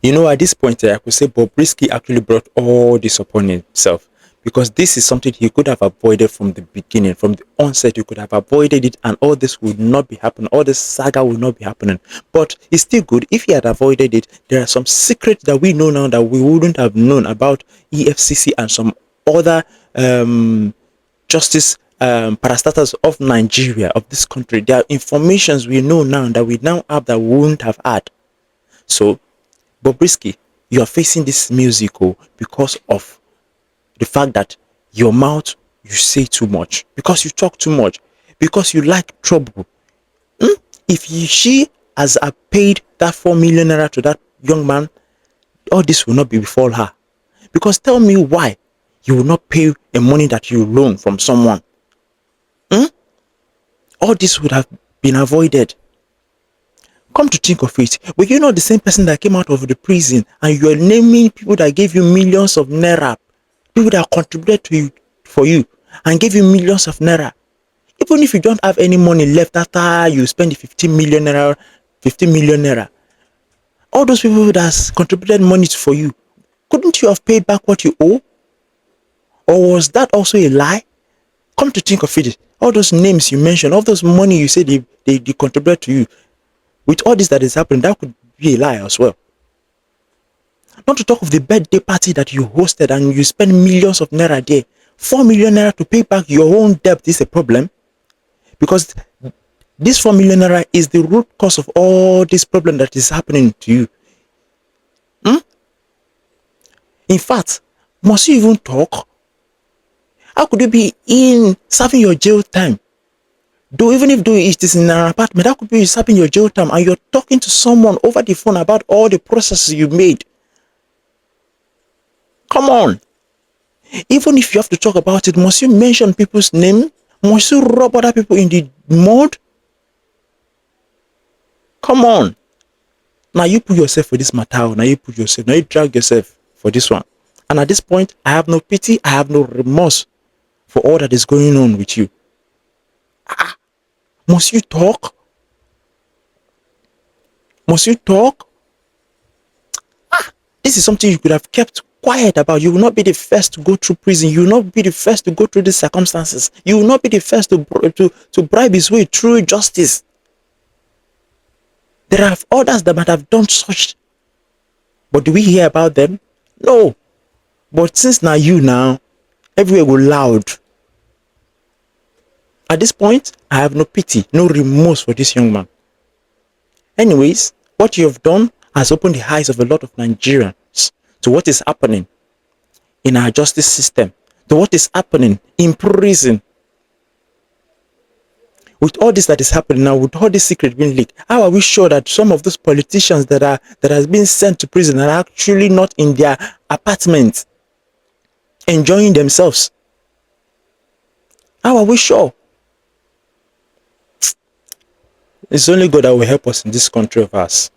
You know, at this point, I could say Bobrisky actually brought all this upon himself because this is something he could have avoided from the beginning, from the onset. He could have avoided it, and all this would not be happening. All this saga would not be happening. But it's still good if he had avoided it. There are some secrets that we know now that we wouldn't have known about EFCC and some other justice parastatals of Nigeria, of this country. There are informations we know now that we now have that we wouldn't have had. So Bobrisky, you are facing this musical because of the fact that your mouth, you say too much, because you talk too much, because you like trouble. If she has paid that 4 million naira to that young man, all this will not be befall her. Because tell me why you will not pay a money that you loan from someone. All this would have been avoided. Come to think of it, were you not the same person that came out of the prison and you are naming people that gave you millions of naira, people that contributed to you for you and gave you millions of naira? Even if you don't have any money left after you spend the 15 million naira, 15 million naira, all those people that has contributed money for you, couldn't you have paid back what you owe? Or was that also a lie? Come to think of it, all those names you mentioned, all those money you said they contributed to you, with all this that is happening, that could be a lie as well. Not to talk of the birthday party that you hosted and you spent millions of naira there. 4 million naira to pay back your own debt is a problem. Because this 4 million naira is the root cause of all this problem that is happening to you. In fact, must you even talk? How could you be in serving your jail time? Though even if it is in an apartment, that could be serving your jail time and you're talking to someone over the phone about all the processes you made. Come on. Even if you have to talk about it, must you mention people's name? Must you rub other people in the mud? Come on. Now you put yourself for this matter. Now you put yourself, now you drag yourself for this one. And at this point, I have no pity, I have no remorse for all that is going on with you. Must you talk? Must you talk? This is something you could have kept quiet about. You will not be the first to go through prison. You will not be the first to go through these circumstances. You will not be the first to bribe his way through justice. There are others that might have done such. But do we hear about them? No. But since now everywhere go loud. At this point, I have no pity, no remorse for this young man. Anyways, what you have done has opened the eyes of a lot of Nigerians to what is happening in our justice system, to what is happening in prison. With all this that is happening now, with all this secret being leaked, how are we sure that some of those politicians that has been sent to prison are actually not in their apartments enjoying themselves? How are we sure? It's only God that will help us in this country of ours.